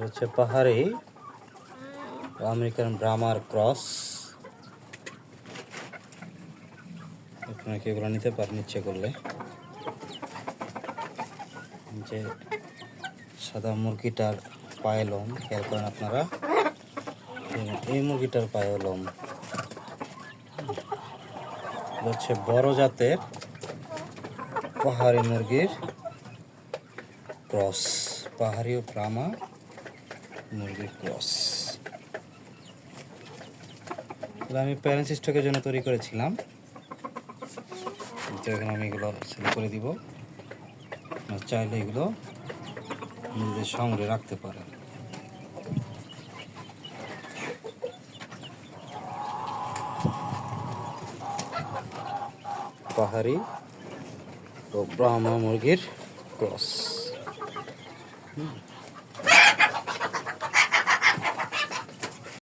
হচ্ছে পাহাড়ি American ব্রাহ্মার cross. আপনারা কি এগুলো নিতে পারেন ইচ্ছে করলে। যে সাদা মুরগিটার পায়ে লোম খেয়াল করেন আপনারা, এই মুরগিটার পায়ে লোম হচ্ছে বড় জাতের পাহাড়ি মুরগির ক্রস, পাহাড়ি ও ব্রাহ্মা মুরগির ক্রস। আমি প্যারেন্টস স্টকের জন্য তৈরি করেছিলাম, এখানে আমি এগুলো সেল করে দিব। চাইলে এগুলো নিজেদের সংগ্রহে রাখতে পারেন। পাহাড়ি ও ব্রাহ্মা মুরগির ক্রস।